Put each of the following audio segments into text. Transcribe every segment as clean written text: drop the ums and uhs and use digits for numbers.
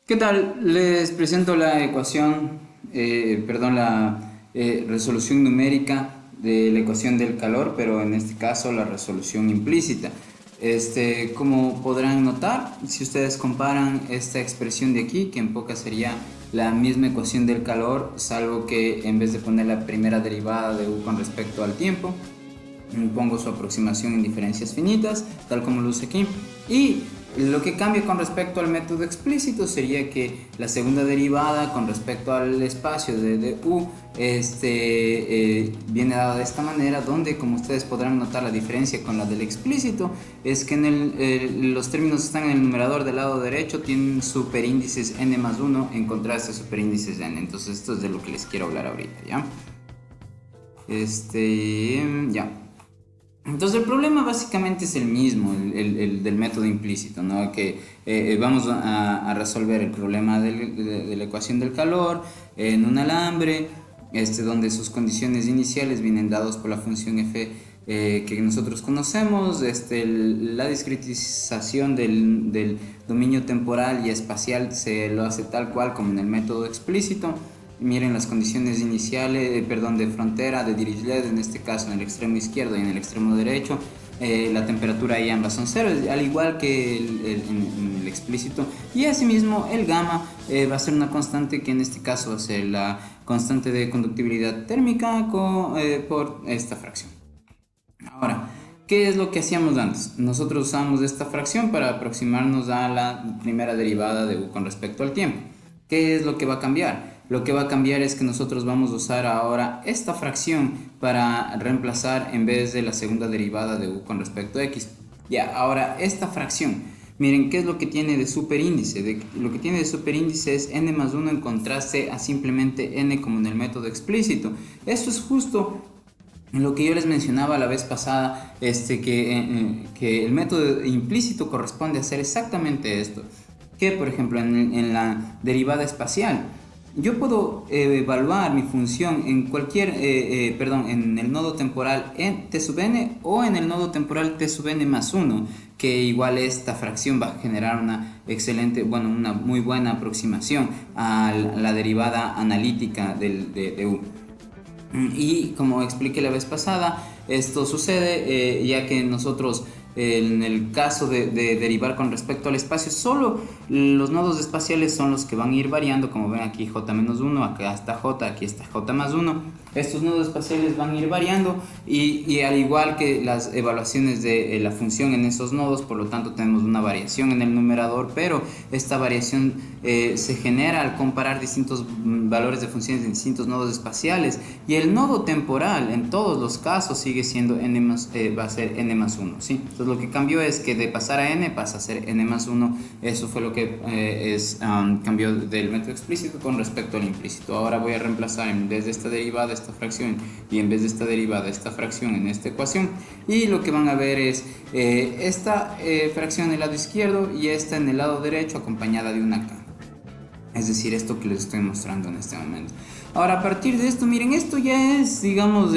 ¿Qué tal? Les presento la ecuación, la resolución numérica de la ecuación del calor, pero en este caso la resolución implícita. Como podrán notar, si ustedes comparan esta expresión de aquí, que en pocas sería la misma ecuación del calor, salvo que en vez de poner la primera derivada de u con respecto al tiempo, pongo su aproximación en diferencias finitas, tal como luce aquí. Y lo que cambia con respecto al método explícito sería que la segunda derivada con respecto al espacio de u viene dada de esta manera, donde, como ustedes podrán notar, la diferencia con la del explícito es que los términos que están en el numerador del lado derecho tienen superíndices n más 1 en contraste a superíndices n. Entonces esto es de lo que les quiero hablar ahorita, ¿ya? Ya. Entonces el problema básicamente es el mismo, el del método implícito, ¿no? Que vamos a resolver el problema de la ecuación del calor en un alambre, donde sus condiciones iniciales vienen dados por la función f que nosotros conocemos, la discretización del dominio temporal y espacial se lo hace tal cual como en el método explícito. Miren las condiciones iniciales, de frontera de Dirichlet, en este caso en el extremo izquierdo y en el extremo derecho. La temperatura y ambas son cero, al igual que en el explícito. Y asimismo el gamma va a ser una constante que en este caso va a ser la constante de conductibilidad térmica por esta fracción. Ahora, ¿qué es lo que hacíamos antes? Nosotros usamos esta fracción para aproximarnos a la primera derivada de u con respecto al tiempo. ¿Qué es lo que va a cambiar? Lo que va a cambiar es que nosotros vamos a usar ahora esta fracción para reemplazar en vez de la segunda derivada de u con respecto a x. Ya, ahora esta fracción, miren, ¿qué es lo que tiene de superíndice? Lo que tiene de superíndice es n más 1 en contraste a simplemente n como en el método explícito. Esto es justo lo que yo les mencionaba la vez pasada, que el método implícito corresponde a hacer exactamente esto. Que, por ejemplo, en la derivada espacial, yo puedo evaluar mi función en en el nodo temporal en t sub n o en el nodo temporal t sub n más 1, que igual esta fracción va a generar una muy buena aproximación a la derivada analítica de u. Y como expliqué la vez pasada, esto sucede ya que nosotros en el caso de derivar con respecto al espacio, solo los nodos espaciales son los que van a ir variando, como ven aquí j-1, acá está j, aquí está j más 1. Estos nodos espaciales van a ir variando y al igual que las evaluaciones de la función en esos nodos, por lo tanto tenemos una variación en el numerador, pero esta variación se genera al comparar distintos valores de funciones en distintos nodos espaciales, y el nodo temporal en todos los casos sigue siendo va a ser n más 1, ¿sí? Entonces lo que cambió es que de pasar a n pasa a ser n más 1. Eso fue lo que cambió del método explícito con respecto al implícito. Ahora voy a reemplazar en vez de esta derivada esta fracción y en vez de esta derivada esta fracción en esta ecuación, y lo que van a ver es esta fracción en el lado izquierdo y esta en el lado derecho acompañada de una k. Es decir, esto que les estoy mostrando en este momento. Ahora, a partir de esto, miren, esto ya es, digamos,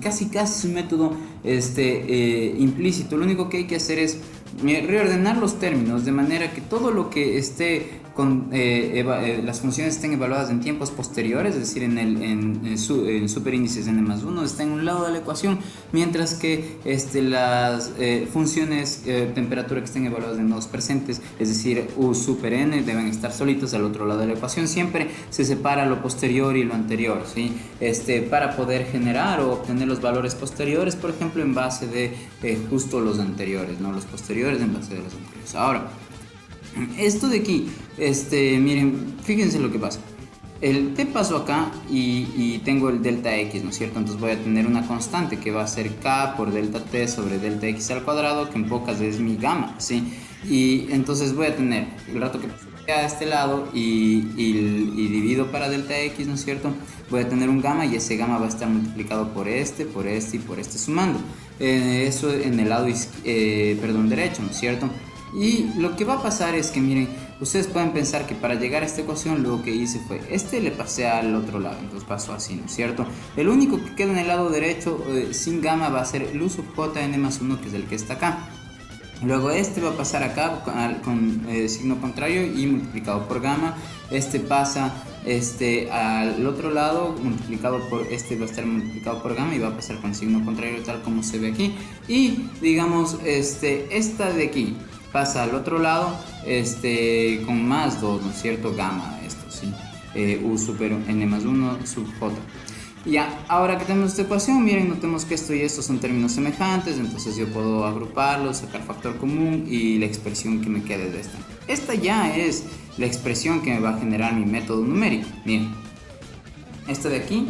casi un método implícito. Lo único que hay que hacer es reordenar los términos de manera que todo lo que esté las funciones estén evaluadas en tiempos posteriores, es decir, en superíndices n más 1, está en un lado de la ecuación, mientras que las funciones temperatura que estén evaluadas en nodos presentes, es decir, u super n, deben estar solitos al otro lado de la ecuación. Siempre se separa lo posterior y lo anterior, ¿sí? Para poder generar o obtener los valores posteriores, por ejemplo, en base de justo los anteriores, ¿no? Los posteriores en base de los anteriores. Ahora, esto de aquí, miren, fíjense lo que pasa. El t paso acá y tengo el delta x, ¿no es cierto? Entonces voy a tener una constante que va a ser k por delta t sobre delta x al cuadrado, que en pocas es mi gamma, ¿sí? Y entonces voy a tener el rato que a este lado y divido para delta x, ¿no es cierto? Voy a tener un gamma, y ese gamma va a estar multiplicado por este y por este sumando. Eso en el lado derecho, ¿no es cierto? Y lo que va a pasar es que, miren, ustedes pueden pensar que para llegar a esta ecuación lo que hice fue, le pasé al otro lado, entonces pasó así, ¿no es cierto? El único que queda en el lado derecho sin gamma va a ser el u sub j n más 1, que es el que está acá. Luego este va a pasar acá con signo contrario y multiplicado por gamma. Este pasa al otro lado, multiplicado por este va a estar multiplicado por gamma y va a pasar con signo contrario tal como se ve aquí. Y digamos esta de aquí pasa al otro lado con más 2, ¿no es cierto? Gamma, esto, ¿sí? U super n más 1 sub j. Ya, ahora que tenemos esta ecuación, miren, notemos que esto y esto son términos semejantes, entonces yo puedo agruparlos, sacar factor común y la expresión que me quede de esta. Esta ya es la expresión que me va a generar mi método numérico. Miren, esta de aquí,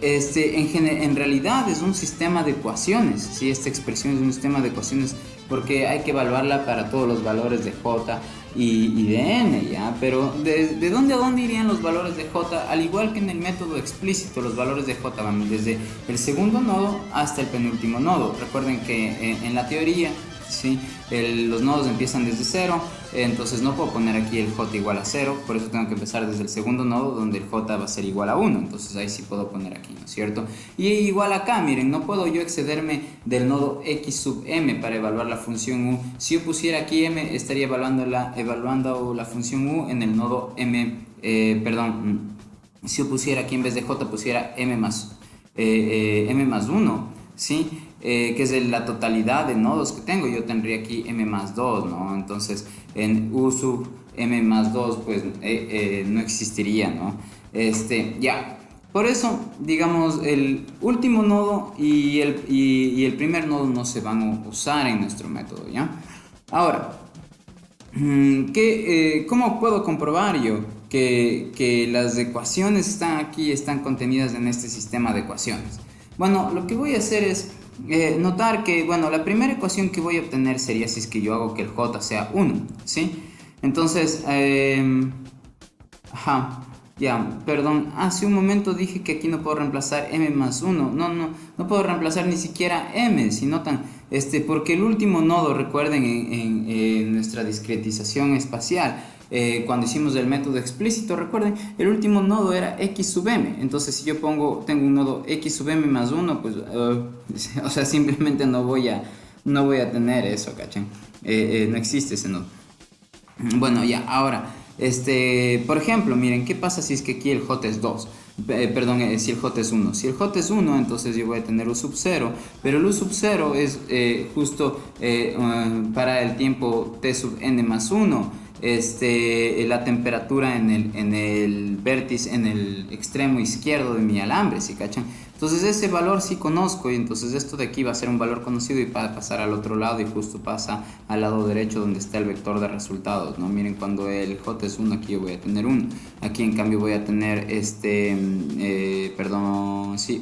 en realidad es un sistema de ecuaciones, ¿sí? Esta expresión es un sistema de ecuaciones porque hay que evaluarla para todos los valores de j y de n, ¿ya? Pero ¿de dónde a dónde irían los valores de j? Al igual que en el método explícito, los valores de j van desde el segundo nodo hasta el penúltimo nodo. Recuerden que en la teoría, ¿sí? Los nodos empiezan desde 0, entonces no puedo poner aquí el j igual a 0, por eso tengo que empezar desde el segundo nodo donde el j va a ser igual a 1, entonces ahí sí puedo poner aquí, ¿no es cierto? Y igual acá, miren, no puedo yo excederme del nodo x sub m para evaluar la función u. Si yo pusiera aquí m, estaría evaluando la función u en el nodo m, si yo pusiera aquí en vez de j pusiera m más 1, ¿sí? Que es la totalidad de nodos que tengo, yo tendría aquí m más 2, ¿no? Entonces en u sub m más 2 pues no existiría, ¿no? Ya, por eso digamos el último nodo y el primer nodo no se van a usar en nuestro método, ¿ya? Ahora, ¿cómo puedo comprobar yo que las ecuaciones están contenidas en este sistema de ecuaciones? Bueno, lo que voy a hacer es notar que, bueno, la primera ecuación que voy a obtener sería si es que yo hago que el j sea 1, ¿sí? Entonces, ya, perdón, hace un momento dije que aquí no puedo reemplazar m más 1, no puedo reemplazar ni siquiera m, si notan, porque el último nodo, recuerden en nuestra discretización espacial, cuando hicimos el método explícito, recuerden, el último nodo era x sub m, entonces si yo tengo un nodo x sub m más 1, pues, o sea, simplemente no voy a tener eso, ¿cachan? No existe ese nodo. Bueno, ya, ahora, por ejemplo, miren, ¿qué pasa si es que aquí el j es 2? Perdón, si el j es 1. Si el j es 1, entonces yo voy a tener u sub 0, pero el u sub 0 es justo para el tiempo t sub n más 1. La temperatura en el vértice, en el extremo izquierdo de mi alambre, ¿sí cachan? Entonces ese valor sí conozco y entonces esto de aquí va a ser un valor conocido y va a pasar al otro lado y justo pasa al lado derecho donde está el vector de resultados, ¿no? Miren, cuando el j es 1 aquí yo voy a tener 1, aquí en cambio voy a tener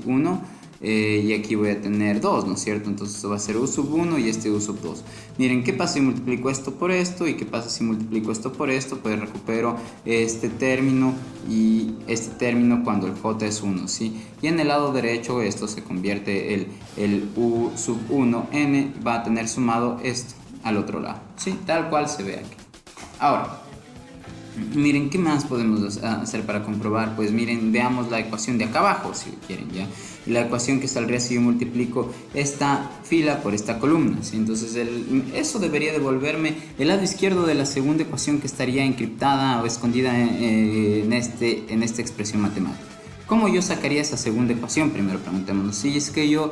1, y aquí voy a tener 2, ¿no es cierto? Entonces esto va a ser u sub 1 y u sub 2. Miren, ¿qué pasa si multiplico esto por esto? ¿Y qué pasa si multiplico esto por esto? Pues recupero este término y este término cuando el j es 1, ¿sí? Y en el lado derecho esto se convierte, el u sub 1 n va a tener sumado esto al otro lado, ¿sí? Tal cual se ve aquí. Ahora, miren, ¿qué más podemos hacer para comprobar? Pues miren, veamos la ecuación de acá abajo, si quieren, ¿ya? La ecuación que saldría si yo multiplico esta fila por esta columna, ¿sí? Entonces eso debería devolverme el lado izquierdo de la segunda ecuación que estaría encriptada o escondida en esta expresión matemática. ¿Cómo yo sacaría esa segunda ecuación? Primero preguntémonos. Si es que yo,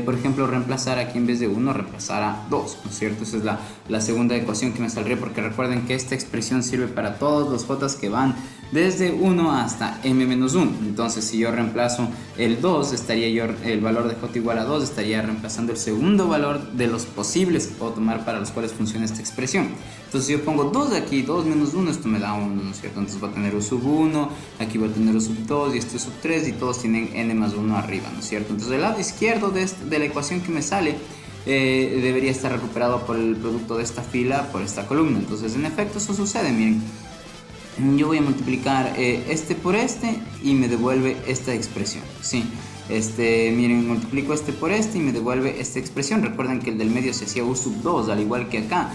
por ejemplo, reemplazara aquí en vez de 1, reemplazara 2, ¿no es cierto? Esa es la segunda ecuación que me saldría, porque recuerden que esta expresión sirve para todos los j que van desde 1 hasta m-1. Entonces, si yo reemplazo el 2, el valor de j igual a 2, estaría reemplazando el segundo valor de los posibles que puedo tomar para los cuales funciona esta expresión. Entonces, si yo pongo 2 de aquí, 2 menos 1, esto me da 1, ¿no es cierto? Entonces voy a tener u sub 1, aquí voy a tener u sub 2 y sub 3 y todos tienen n más 1 arriba, ¿no es cierto? Entonces, el lado izquierdo de la ecuación que me sale debería estar recuperado por el producto de esta fila por esta columna. Entonces, en efecto, eso sucede, miren. Yo voy a multiplicar este por este y me devuelve esta expresión, ¿sí? Miren, multiplico este por este y me devuelve esta expresión. Recuerden que el del medio se hacía u sub 2, al igual que acá,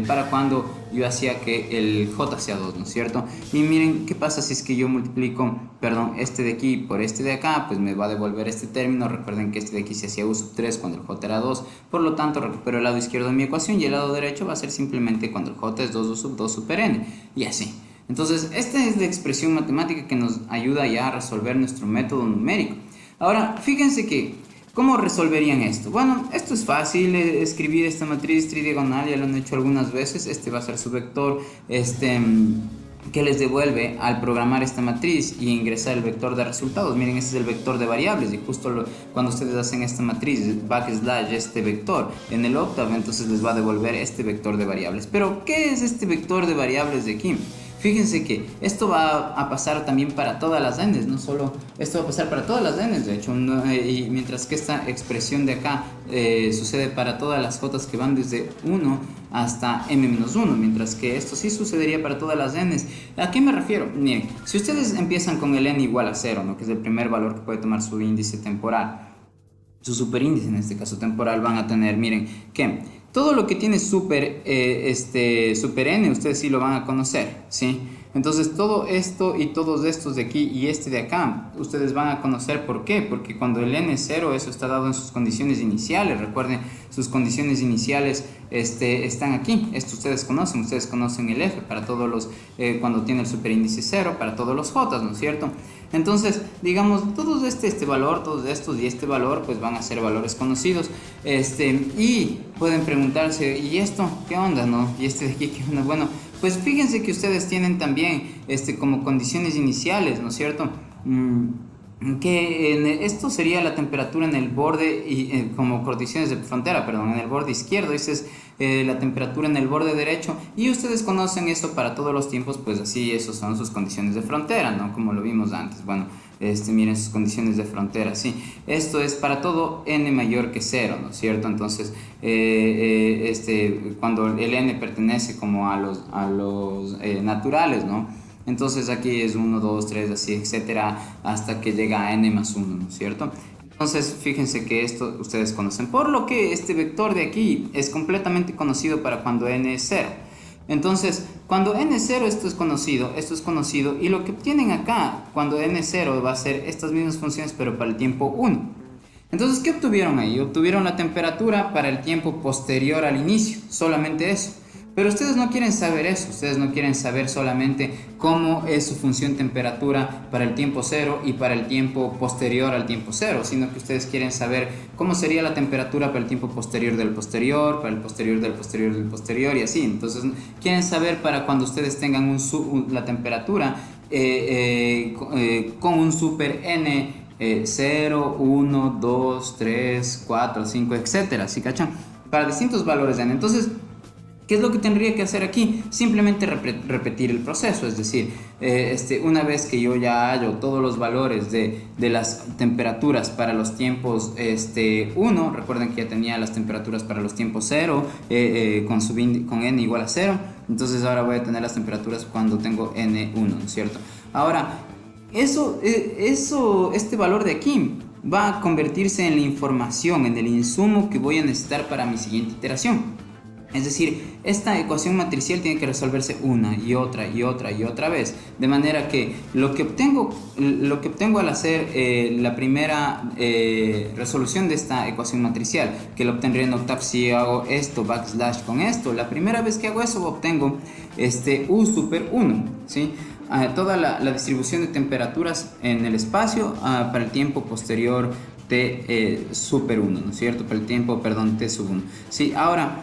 para cuando yo hacía que el j sea 2, ¿no es cierto? Y miren qué pasa si es que yo multiplico, perdón, este de aquí por este de acá, pues me va a devolver este término. Recuerden que este de aquí se hacía u sub 3 cuando el j era 2, por lo tanto recupero el lado izquierdo de mi ecuación y el lado derecho va a ser simplemente cuando el j es 2 u sub 2 super n, y así. Entonces, esta es la expresión matemática que nos ayuda ya a resolver nuestro método numérico. Ahora, fíjense que, ¿cómo resolverían esto? Bueno, esto es fácil, escribir esta matriz tridiagonal, ya lo han hecho algunas veces. Este va a ser su vector, que les devuelve al programar esta matriz y ingresar el vector de resultados. Miren, este es el vector de variables, y justo cuando ustedes hacen esta matriz, backslash este vector en el octave, entonces les va a devolver este vector de variables. Pero, ¿qué es este vector de variables de aquí? Fíjense que esto va a pasar también para todas las n, no solo, esto va a pasar para todas las n, de hecho, y mientras que esta expresión de acá sucede para todas las j que van desde 1 hasta m-1, mientras que esto sí sucedería para todas las n. ¿A qué me refiero? Miren, si ustedes empiezan con el n igual a 0, ¿no?, que es el primer valor que puede tomar su índice temporal, su superíndice en este caso temporal, van a tener, miren, que todo lo que tiene super n, ustedes sí lo van a conocer, ¿sí? Entonces todo esto y todos estos de aquí y este de acá, ustedes van a conocer. ¿Por qué? Porque cuando el n es 0, eso está dado en sus condiciones iniciales. Recuerden, sus condiciones iniciales están aquí. Esto ustedes conocen el f para todos los, cuando tiene el superíndice 0, para todos los j, ¿no es cierto? Entonces, digamos, todos este valor, todos estos y este valor, pues van a ser valores conocidos. Y pueden preguntarse, ¿y esto qué onda, no? ¿Y este de aquí qué onda? Bueno, pues fíjense que ustedes tienen también como condiciones iniciales, ¿no es cierto? Que esto sería la temperatura en el borde, y como condiciones de frontera, perdón, en el borde izquierdo. Esa es la temperatura en el borde derecho, y ustedes conocen eso para todos los tiempos, pues así, esos son sus condiciones de frontera, ¿no? Como lo vimos antes. Bueno, miren sus condiciones de frontera, sí. Esto es para todo n mayor que 0, ¿no es cierto? Entonces, cuando el n pertenece como a los naturales, ¿no? Entonces aquí es 1, 2, 3, así, etcétera, hasta que llega a n más 1, ¿no es cierto? Entonces, fíjense que esto ustedes conocen, por lo que este vector de aquí es completamente conocido para cuando n es 0. Entonces, cuando n es 0, esto es conocido, y lo que obtienen acá, cuando n es 0, va a ser estas mismas funciones, pero para el tiempo 1. Entonces, ¿qué obtuvieron ahí? Obtuvieron la temperatura para el tiempo posterior al inicio, solamente eso. Pero ustedes no quieren saber eso, ustedes no quieren saber solamente cómo es su función temperatura para el tiempo 0 y para el tiempo posterior al tiempo 0, sino que ustedes quieren saber cómo sería la temperatura para el tiempo posterior del posterior, para el posterior del posterior del posterior, y así. Entonces quieren saber para cuando ustedes tengan la temperatura con un super n 0, 1, 2, 3, 4, 5, etcétera, ¿sí cachan? Para distintos valores de n. Entonces, ¿qué es lo que tendría que hacer aquí? Simplemente repetir el proceso, es decir, una vez que yo ya hallo todos los valores de las temperaturas para los tiempos 1, recuerden que ya tenía las temperaturas para los tiempos 0, con n igual a 0, entonces ahora voy a tener las temperaturas cuando tengo n1, ¿no es cierto? Ahora, este valor de aquí va a convertirse en la información, en el insumo que voy a necesitar para mi siguiente iteración. Es decir, esta ecuación matricial tiene que resolverse una y otra y otra y otra vez, de manera que lo que obtengo al hacer la primera resolución de esta ecuación matricial, que lo obtendré en octave si hago esto backslash con esto, la primera vez que hago eso obtengo u super 1, ¿sí? Toda la distribución de temperaturas en el espacio para el tiempo posterior t super 1, ¿no es cierto? Para el tiempo, perdón, t sub 1. Sí, ahora,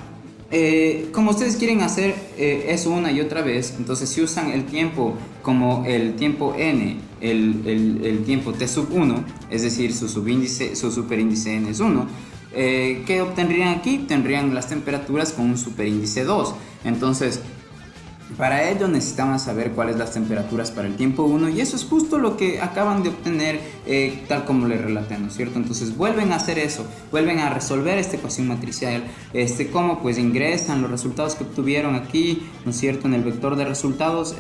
como ustedes quieren hacer eso una y otra vez, entonces si usan el tiempo como el tiempo n, el tiempo t sub 1, es decir, su superíndice n es 1, ¿qué obtendrían aquí? Tendrían las temperaturas con un superíndice 2. Entonces, Para ello necesitamos saber cuáles las temperaturas para el tiempo 1 y eso es justo lo que acaban de obtener tal como les relaté, ¿no es cierto? Entonces vuelven a hacer eso, vuelven a resolver esta ecuación matricial, cómo pues ingresan los resultados que obtuvieron aquí, ¿no es cierto? En el vector de resultados,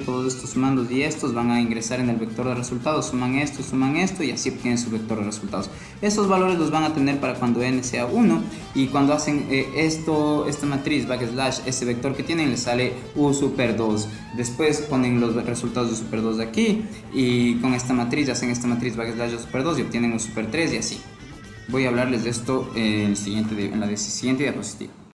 todos estos sumandos y estos van a ingresar en el vector de resultados, suman esto y así obtienen su vector de resultados. Esos valores los van a tener para cuando n sea 1 y cuando hacen esta matriz backslash ese vector que tienen les sale u super 2. Después ponen los resultados de super 2 de aquí y con esta matriz hacen esta matriz backslash de super 2 y obtienen un super 3 y así. Voy a hablarles de esto en la siguiente diapositiva.